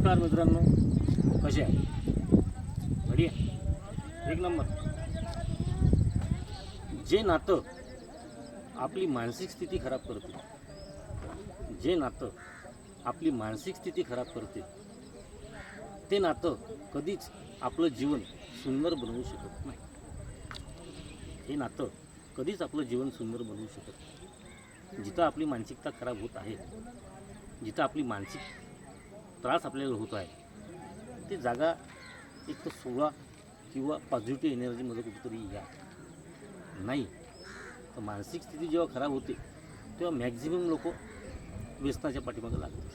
नमस्कार मित्रांनो, कसे आहे? बढिया, एक नंबर. जे नातं आपली मानसिक स्थिती खराब करते, जे नातं आपली मानसिक स्थिती खराब करते, ते नातं कधीच आपलं जीवन सुंदर बनवू शकत नाही. हे नातं कधीच आपलं जीवन सुंदर बनवू शकत नाही. जिथं आपली मानसिकता खराब होत आहे, जिथं आपली मानसिक त्रास आपल्याला होत आहे, ते जागा एक तर सोळा किंवा पॉझिटिव्ह एनर्जीमध्ये कुठेतरी या. नाही तर मानसिक स्थिती जेव्हा खराब होते तेव्हा मॅक्झिमम लोक व्यसनाच्या पाठीमागे लागतात.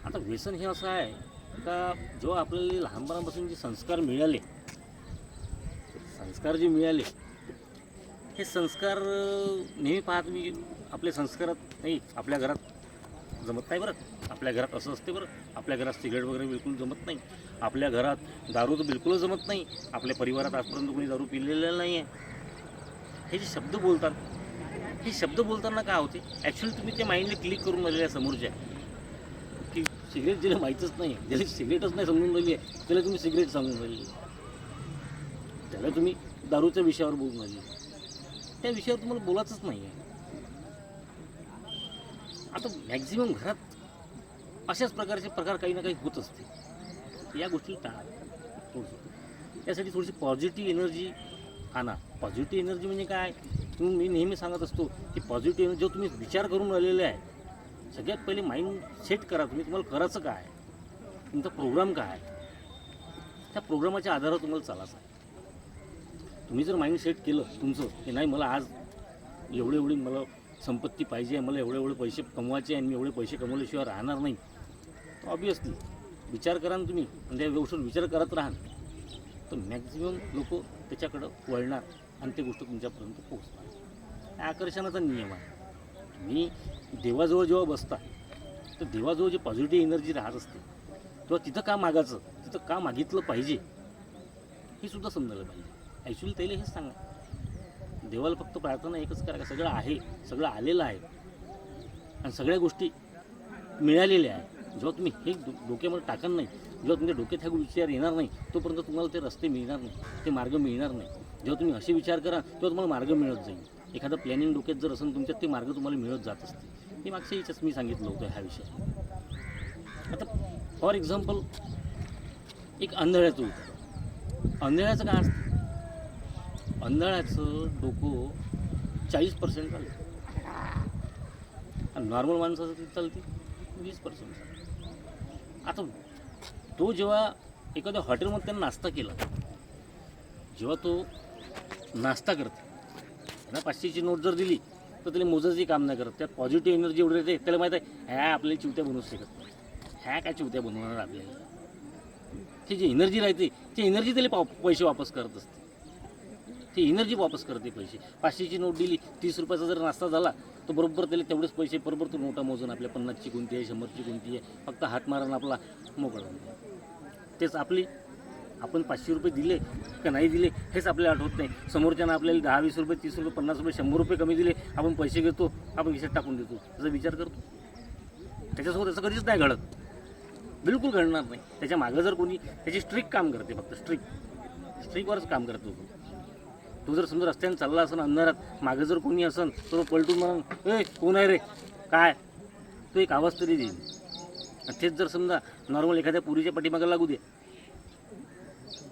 आता व्यसन हे असं आहे का, जेव्हा आपल्याला लहानपणापासून जे संस्कार मिळाले, जे मिळाले, हे संस्कार नेहमी पाहत मी आपल्या संस्कारात नाही, आपल्या घरात जमत नाही बरं. आपल्या घरात असं असते बरं, आपल्या घरात सिगारेट वगैरे बिलकुल जमत नाही, आपल्या घरात दारू तर बिलकुलच जमत नाही, आपल्या परिवारात आजपर्यंत कोणी दारू पिलेलं नाही आहे. हे जे शब्द बोलतात, हे शब्द बोलताना काय होते, ॲक्च्युली तुम्ही त्या माइंडने क्लिक करून राहिलेल्या समोरच्या की सिगरेट ज्याला माहीतच नाही, ज्याला सिगरेटच नाही समजून राहिली आहे, त्याला तुम्ही सिगरेट सांगून राहिली, त्याला तुम्ही दारूच्या विषयावर बोलून राहिली, त्या विषयावर तुम्हाला बोलायचंच नाही आहे. आता मॅक्झिमम घरात अशाच प्रकारचे प्रकार काही ना काही होत असते. या गोष्टी टाळा थोडंसं. त्यासाठी थोडीशी पॉझिटिव्ह एनर्जी आणा. पॉझिटिव्ह एनर्जी म्हणजे काय, मी नेहमी सांगत असतो की पॉझिटिव्ह एनर्जी जो तुम्ही विचार करून राहिलेले आहे, सगळ्यात पहिले माइंड सेट करा. तुम्हाला करायचं काय, तुमचा प्रोग्राम काय आहे, त्या प्रोग्रामाच्या आधारावर तुम्हाला चालायचं आहे. तुम्ही जर माइंड सेट केलं तुमचं की नाही, मला आज एवढी मला संपत्ती पाहिजे, मला एवढे पैसे कमवायचे आणि मी एवढे पैसे कमवल्याशिवाय राहणार नाही, तर ऑब्वियसली विचार करा ना तुम्ही, आणि त्या गोष्टीवर विचार करत राहाल तर मॅक्झिमम लोक त्याच्याकडं वळणार आणि ते गोष्ट तुमच्यापर्यंत पोहोचणार. हा आकर्षणाचा नियम आहे. तुम्ही देवाजवळ जेव्हा बसता तर देवाजवळ जे पॉझिटिव्ह एनर्जी राहत असते, तेव्हा तिथं का मागायचं, तिथं का मागितलं पाहिजे, हे सुद्धा समजायला पाहिजे. ॲक्च्युली त्याला हेच सांगा, देवाला फक्त प्रार्थना एकच करा, सगळं आहे, सगळं आलेलं आहे आणि सगळ्या गोष्टी मिळालेल्या आहे. जेव्हा तुम्ही हे डोक्यामध्ये टाकणार नाही, जेव्हा तुमच्या डोक्यात ह्या विचार येणार नाही, तोपर्यंत तुम्हाला ते रस्ते मिळणार नाही, ते मार्ग मिळणार नाही. जेव्हा तुम्ही असे विचार करा तेव्हा तुम्हाला मार्ग मिळत जाईल. एखादं प्लॅनिंग डोक्यात जर असेल तुमच्यात, ते मार्ग तुम्हाला मिळत जात असते. हे मागच्या याच्याच मी सांगितलं होतं ह्या विषयात. आता फॉर एक्झाम्पल एक आंधळ्याचं होतं. आंधळ्याचं काय असतं, आंधळ्याचं डोकं 40% चालतं आणि नॉर्मल माणसाचं किती चालते, 20%. आता तो जेव्हा एखाद्या हॉटेलमध्ये त्यानं नाश्ता केला, जेव्हा तो नाश्ता करतो, त्यांना 500ची नोट जर दिली तर त्याला मोजायची काम नाही करत. त्यात पॉझिटिव्ह एनर्जी एवढी येते, त्याला माहीत आहे ह्या आपल्याला चिवत्या बनवू शकत नाही, ह्या काय चिवत्या बनवणार आपल्याला. ती जी एनर्जी राहते, ती एनर्जी त्याला पैसे वापस करत असते, ती एनर्जी वापस करते पैसे. 500ची नोट दिली, 30 रुपयाचा जर नाश्ता झाला तर बरोबर त्याला तेवढेच पैसे, बरोबर तो नोटा मोजून आपल्या 50ची कोणती आहे, 100ची कोणती आहे, फक्त हात मारून आपला मोकळा. तेच आपण 500 रुपये दिले का नाही दिले हेच आपल्याला आठवत नाही. समोरच्यानं आपल्याला 10, 20 रुपये, 30 रुपये, 50 रुपये, 100 रुपये कमी दिले, आपण पैसे घेतो, आपण खिशात टाकून देतो, त्याचा विचार करतो. त्याच्यासोबत असं कधीच नाही घडत, बिलकुल घडणार नाही. त्याच्या मागं जर कोणी त्याची स्ट्रिक काम करते, फक्त स्ट्रिकवरच काम करतो. तो जर समजा रस्त्याने चालला असेल अंधारात, मागं जर कोणी असेल तर पलटून म्हणून ए कोण आहे रे काय, तो एक आवाज तरी देईल. तेच जर समजा नॉर्मल एखाद्या पुरीच्या पाठीमागं लागू दे,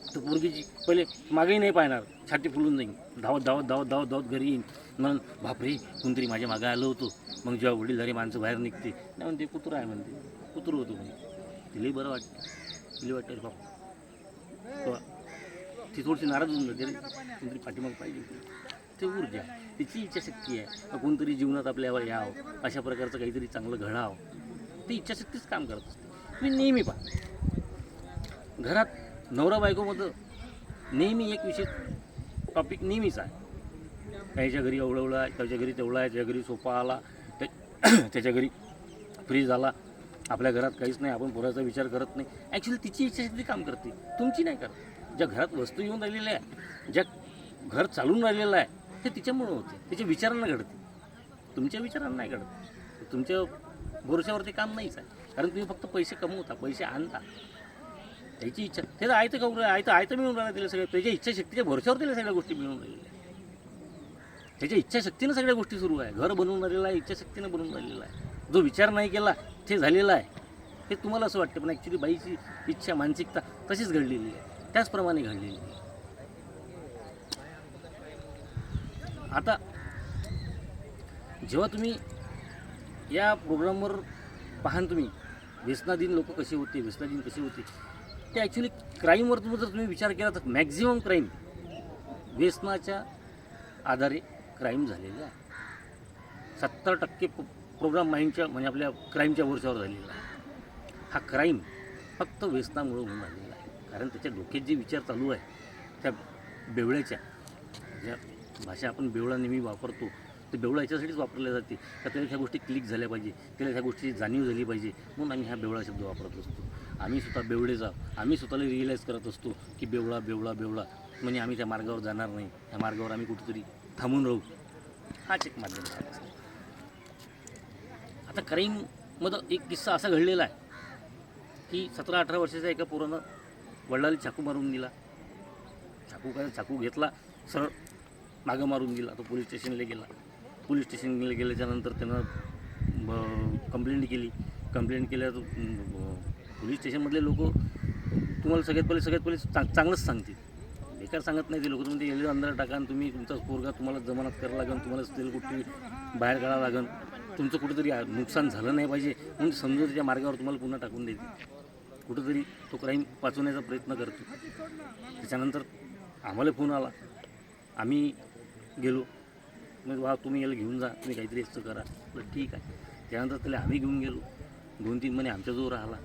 तर पोरगीची पहिले मागेही नाही पाहणार, छाती फुलून जाईल, धावत घरी येईन, म्हणून बापरे कोणतरी माझ्या मागं आलं होतं. मग जेव्हा वडीलधारी माणसं बाहेर निघते, नाही म्हणते कुत्रं आहे, म्हणते कुत्रं होतं, म्हणजे तिलाही बरं वाटतं, तिला वाटतं बाप, ती थोडीशी नाराज होऊन जाते, कोणतरी पाठीमाग पाहिजे. ते ऊर्जा, तिची इच्छाशक्ती आहे, कोणतरी जीवनात आपल्यावर यावं, अशा प्रकारचं काहीतरी चांगलं घडावं, ती इच्छाशक्तीच काम करत असते. मी नेहमी पहा घरात नवरा बायकोमध्ये नेहमी एक विषय टॉपिक नेहमीच आहे. त्याच्या घरी एवढं आहे, त्याच्या घरी तेवढं आहे, त्याच्या घरी सोफा आला, त्याच्या घरी फ्रीज आला, आपल्या घरात काहीच नाही, आपण पोराचा विचार करत नाही. ॲक्च्युली तिची इच्छाशक्ती काम करते, तुमची नाही करत. ज्या घरात वस्तू येऊन राहिलेल्या आहे, ज्या घर चालून राहिलेलं आहे, ते तिच्यामुळं होते, तिच्या विचारांना घडते, तुमच्या विचारांना नाही घडत. तुमच्या भरोश्यावरती काम नाहीच आहे. कारण तुम्ही फक्त पैसे कमवता, पैसे आणता. त्याची इच्छा ते तर आयतं करून आयतं मिळून राहिलं तिला सगळं. त्याच्या इच्छाशक्तीच्या भरवशावर तिला सगळ्या गोष्टी मिळून राहिलेल्या आहे. त्याच्या इच्छाशक्तीनं सगळ्या गोष्टी सुरू आहे. घर बनवून राहिलेलं आहे, इच्छाशक्तीनं बनवून राहिलेला आहे. जो विचार नाही केला ते झालेला आहे. हे तुम्हाला असं वाटतं, पण ॲक्च्युली बाईची इच्छा, मानसिकता तशीच घडलेली आहे, त्याचप्रमाणे घडलेली आहे. आता जेव्हा तुम्ही या प्रोग्रामवर पाहान तुम्ही व्यसनाधीन लोक कसे होते, व्यसनाधीन कसे होते, ते ॲक्च्युली क्राईमवर जर तुम्ही विचार केला तर मॅक्झिमम क्राईम व्यसनाच्या आधारे क्राईम झालेले आहे. 70% प्रोग्राम माइंडच्या म्हणजे आपल्या क्राईमच्या वर्षावर झालेला आहे. हा क्राईम फक्त व्यसनामुळे होऊन राहिलेला आहे. कारण त्याच्या डोक्यात जे विचार चालू आहे त्या बेवळ्याच्या, ज्या भाषा आपण बेवळा नेहमी वापरतो, ते बेवळा याच्यासाठीच वापरल्या जाते का त्याला ह्या गोष्टी क्लिक झाल्या पाहिजे, त्याला ह्या गोष्टीची जाणीव झाली पाहिजे, म्हणून आम्ही हा बेवळा शब्द वापरत असतो. आम्ही स्वतः बेवळेच आहोत. आम्ही स्वतःला रिअलाईज करत असतो की बेवळा बेवळा बेवळा म्हणजे आम्ही त्या मार्गावर जाणार नाही, त्या मार्गावर आम्ही कुठेतरी थांबून राहू. हाच एक माध्यम आहे. आता क्राईममध्ये एक किस्सा असा घडलेला आहे की 17-18 वर्षाच्या एका पोरानं वडिलांनी चाकू मारून दिला. चाकू घेतला, सरळ मागं मारून दिला. तो पोलीस स्टेशनला गेला. पोलीस स्टेशनला गेल्याच्यानंतर त्यानं कंप्लेंट केली. कंप्लेंट केल्या पोलीस स्टेशनमधले लोक तुम्हाला सगळ्यात पहिले चांगलंच सांगतील, बेकार सांगत नाही ते लोक. तुम्ही ते अंदर टाका आणि तुम्ही तुमचा पोरगा तुम्हाला जमानत करावं लागेल, तुम्हाला स्टेल कुठे बाहेर काढावं लागेल, तुमचं कुठेतरी नुकसान झालं नाही पाहिजे म्हणून समजुतीच्या मार्गावर तुम्हाला पुन्हा टाकून देते. कुठंतरी तो क्राईम वाचवण्याचा प्रयत्न करतो. त्याच्यानंतर आम्हाला फोन आला, आम्ही गेलो. मग वा तुम्ही याला घेऊन जा, तुम्ही काहीतरी असं करा. ठीक आहे. त्यानंतर त्याला आम्ही घेऊन गेलो. 2-3 महिने आमच्याजवळ राहिला.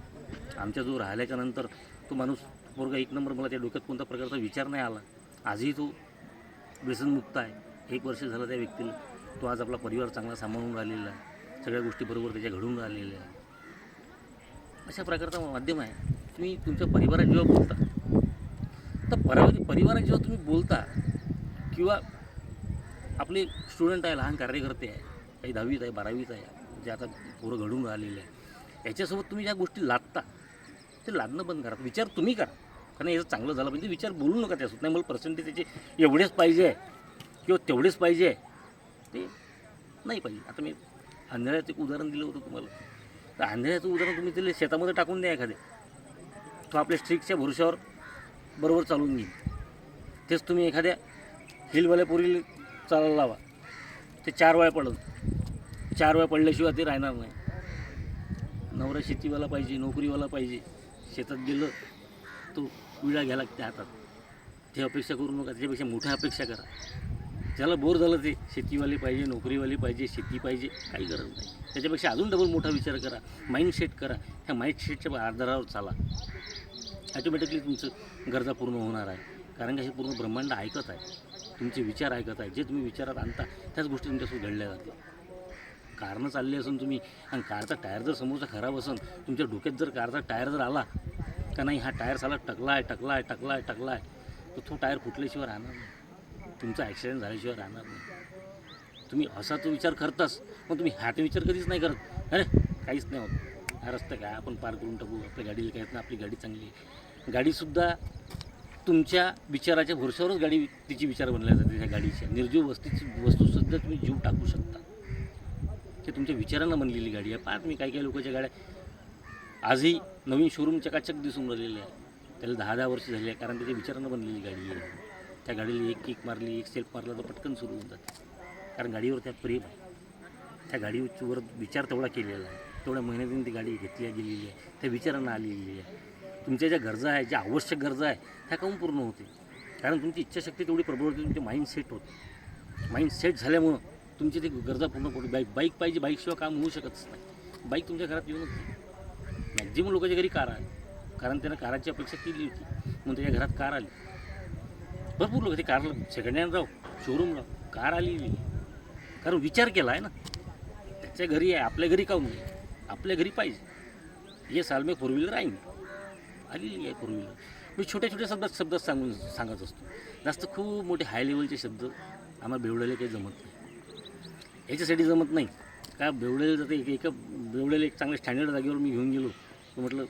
आमच्याजवळ राहिल्याच्यानंतर तो माणूस पोरगा एक नंबर, मला त्या डोक्यात कोणत्या प्रकारचा विचार नाही आला. आजही तो व्यसनमुक्त आहे. 1 वर्ष झालं त्या व्यक्तीला. तो आज आपला परिवार चांगला सांभाळून राहिलेला आहे. सगळ्या गोष्टी बरोबर त्याच्या घडून राहिलेल्या आहे. अशा प्रकारचा माध्यम आहे. तुम्ही तुमच्या परिवारात जेव्हा बोलता तर परिवारात जेव्हा तुम्ही बोलता किंवा आपले स्टुडंट आहे, लहान कार्यकर्ते आहे, काही 10वीत आहे, 12वीत आहे, जे आता पोरं घडून राहिलेले आहे, याच्यासोबत तुम्ही ज्या गोष्टी लादता ते लादणं बंद करा. विचार तुम्ही करा, कारण याचं चांगलं झालं पाहिजे. विचार बोलू नका त्यासोबत. नाही मला पर्सेंटेज त्याचे एवढेच पाहिजे आहे किंवा तेवढेच पाहिजे आहे, ते नाही पाहिजे. आता मी आंधळ्याचं एक उदाहरण दिलं होतं तुम्हाला. तर आंधळ्याचं उदाहरण तुम्ही त्याला शेतामध्ये टाकून द्या एखाद्या, तो आपल्या स्ट्रिक्सच्या भरोशावर बरोबर चालून घेईल. तेच तुम्ही एखाद्या हिलवाल्या पोरीला चालायला लावा, ते 4 वेळा पडलं. 4 वेळा पडल्याशिवाय ते राहणार नाही. नवरा शेतीवाला पाहिजे, नोकरीवाला पाहिजे. शेतात गेलं तो विळा घ्यायला लागते हातात. ते अपेक्षा करू नका, त्याच्यापेक्षा मोठ्या अपेक्षा करा. ज्याला बोर झालं ते शेतीवाली पाहिजे, नोकरीवाली पाहिजे, शेती पाहिजे, काही गरज नाही. त्याच्यापेक्षा अजून डबल मोठा विचार करा, माइंड सेट करा. ह्या माइंड सेटच्या आधारावर चाला, ॲटोमॅटिकली तुमचं गरजा पूर्ण होणार आहे. कारण की हे पूर्ण ब्रह्मांड ऐकत आहे, तुमचे विचार ऐकत आहे. जे तुम्ही विचारात आणता त्याच गोष्टी तुमच्यासोबत घडल्या जातील. कारनं चालली असून तुम्ही आणि कारचा टायर जर समोरचा खराब असून तुमच्या डोक्यात जर कारचा टायर जर आला का नाही हा टायर साला टकला आहे तर तो टायर फुटल्याशिवाय राहणार नाही, तुमचा ॲक्सिडेंट झाल्याशिवाय राहणार नाही. तुम्ही असा तो विचार करताच, मग तुम्ही हा विचार कधीच नाही करत, अरे काहीच नाही होत, हा रस्ता काय आपण पार करून टाकू, आपल्या गाडीला काहीच नाही, आपली गाडी चांगली आहे. गाडीसुद्धा तुमच्या विचाराच्या भरवशावरच गाडी तिची विचार बनल्या जाते. त्या गाडीच्या निर्जीव वस्तूसुद्धा तुम्ही जीव टाकू शकता. ते तुमच्या विचारांना बनलेली गाडी आहे. पाहा तुम्ही काही लोकांच्या गाड्या आजही नवीन शोरूम चकाचक दिसून राहिलेले आहे. त्याला 10-10 वर्ष झाली आहे, कारण त्याच्या विचारांना बनलेली गाडी आहे. त्या गाडीला एक किक मारली, एक सेल्फ मारला तर पटकन सुरू होऊन जाते. कारण गाडीवर त्या प्रेम आहे, त्या गाडीवर विचार तेवढा केलेला आहे, तेवढ्या मेहनतीने ती गाडी घेतली गेलेली आहे, त्या विचारांना आलेली आहे. तुमच्या ज्या गरजा आहेत, ज्या आवश्यक गरजा आहेत, ह्या काहून पूर्ण होते? कारण तुमची इच्छाशक्ती तेवढी प्रबळ होते, तुमचे माइंड सेट होते. माइंड सेट झाल्यामुळं तुमची ती गरजा पूर्ण पडते. बाईक पाहिजे, बाईकशिवाय काम होऊ शकतच नाही. बाईक तुमच्या घरात येऊनच नाही. मॅक्झिमम लोकांच्या घरी कार आहे, कारण त्यानं काराची अपेक्षा केली होती म्हणून त्याच्या घरात कार आली. भरपूर लोक ते कारला सेकंड हँड राहू, शोरूम राहू, कार आलेली, कारण विचार केला आहे ना. त्याच्या घरी आहे, आपल्या घरी काहून नाही? आपल्या घरी पाहिजे. ये साल में 4 व्हीलर आएंगे, आलेली आहे 4 व्हीलर. मी छोट्या शब्दात सांगत असतो. जास्त खूप मोठे हाय लेवलचे शब्द आम्हाला बेवडायला काही जमत नाही. याच्यासाठी जमत नाही काय बेवडेला जाते एका बेवडेला एक चांगल्या स्टँडर्ड जागेवर मी घेऊन गेलो. तर म्हटलं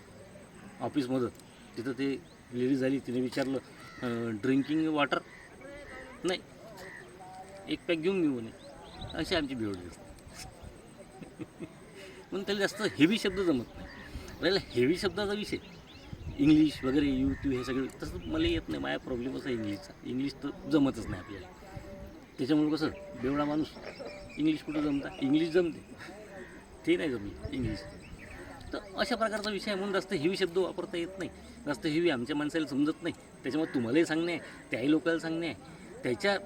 ऑफिसमध्ये तिथं ते लेडीज झाली, तिने विचारलं ड्रिंकिंग वॉटर, नाही एक पॅक घेऊन घेऊ म्हणे. अशी आमची बेवडी असते. म्हणून त्याला जास्त हेवी शब्द जमत नाही. राहिला हेवी शब्दाचा विषय इंग्लिश वगैरे यूट्यूब हे सगळे, तसं मला येत नाही. माझा प्रॉब्लेम असा इंग्लिशचा, इंग्लिश तर जमतच नाही आपल्याला. त्याच्यामुळे कसं बेवडा माणूस इंग्लिश कुठं जमता, इंग्लिश जमते ते नाही जमली इंग्लिश. तर अशा प्रकारचा विषय आहे. म्हणून जास्त हेवी शब्द वापरता येत नाही. जास्त हेवी आमच्या माणसाला समजत नाही. त्याच्यामुळे तुम्हालाही सांगणे आहे, त्याही लोकांना सांगणे आहे. त्याच्या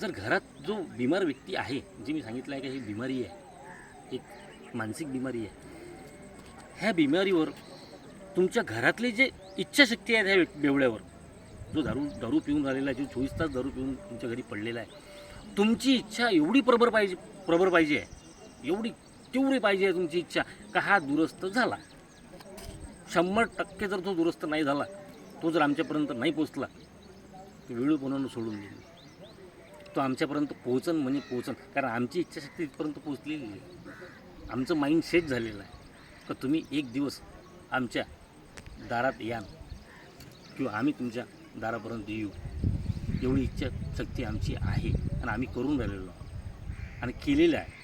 जर घरात जो बिमार व्यक्ती आहे, जी मी सांगितलं आहे की ही बिमारी आहे, एक मानसिक बिमारी आहे, ह्या बिमारीवर तुमच्या घरातले जे इच्छाशक्ती आहे ह्या बेवड्यावर, जो दारू पिऊन राहिलेला आहे, जो 24 तास दारू पिऊन तुमच्या घरी पडलेला आहे, तुमची इच्छा एवढी प्रबळ पाहिजे आहे, एवढी तीव्र पाहिजे आहे तुमची इच्छा का हा दुरुस्त झाला. 100% जर तो दुरुस्त नाही झाला, तो जर आमच्यापर्यंत नाही पोचला, तर व्हिडिओ बनवणं सोडून देईल. तो आमच्यापर्यंत पोहोचन म्हणजे पोहोचन, कारण आमची इच्छाशक्ती इथपर्यंत पोहोचलेली आहे. आमचं माइंड सेट झालेलं आहे तर तुम्ही एक दिवस आमच्या दारात याल किंवा आम्ही तुमच्या दारापर्यंत येऊ, एवढी इच्छाशक्ती आमची आहे आणि आम्ही करून राहिलेलो आहोत आणि केलेलं आहे.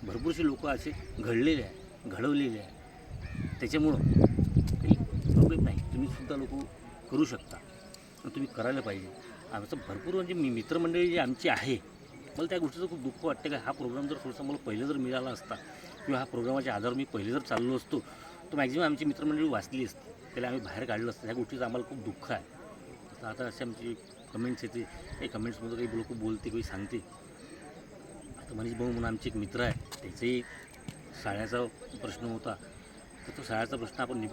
भरपूरसे लोक असे घडलेले आहे, घडवलेले आहे. त्याच्यामुळं काही प्रॉब्लेम नाही. तुम्हीसुद्धा लोक करू शकता आणि तुम्ही करायला पाहिजे. आमचं भरपूर म्हणजे मित्रमंडळी जी आमची आहे, मला त्या गोष्टीचं खूप दुःख वाटते का हा प्रोग्राम जर थोडासा मला पहिले जर मिळाला असता किंवा हा प्रोग्रामाच्या आधार मी पहिले जर चाललो असतो तर मॅक्झिमम आमची मित्रमंडळी वाचली असती, त्याला आम्ही बाहेर काढलं असतं. ह्या गोष्टीचं आम्हाला खूप दुःख आहे. आता असे आमची कमेंट्स येते, काही कमेंट्समध्ये काही लोक बोलते, काही सांगते. आता मनीष भाऊ म्हणून आमचे एक मित्र आहे, त्याचाही शाळेचा प्रश्न होता, तर तो शाळेचा प्रश्न आपण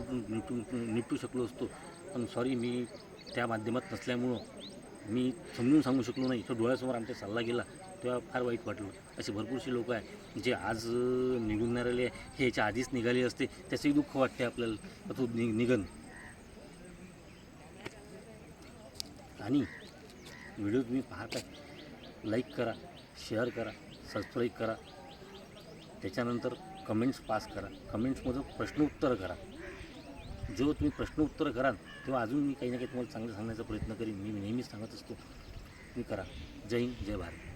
निपटू शकलो असतो. पण सॉरी, मी त्या माध्यमात नसल्यामुळं मी समजून सांगू शकलो नाही. तो डोळ्यासमोर आमच्या चालला गेला तेव्हा फार वाईट वाटलं. असे भरपूरसे लोक आहे जे आज निघून राहिले, हे याच्या आधीच निघाले असते, त्याचंही दुःख वाटते आपल्याला, तर तो निघन. आणि व्हिडिओ तुम्ही पाहता, लाईक करा, शेअर करा, सबस्क्राईब करा. त्याच्यानंतर कमेंट्स पास करा. कमेंट्समधून प्रश्न उत्तर करा. जेव्हा तुम्ही प्रश्न उत्तर कराल तेव्हा अजून मी काही ना काही तुम्हाला चांगलं सांगण्याचा प्रयत्न करीन. मी नेहमीच सांगत असतो, तुम्ही करा. जय हिंद, जय भारत.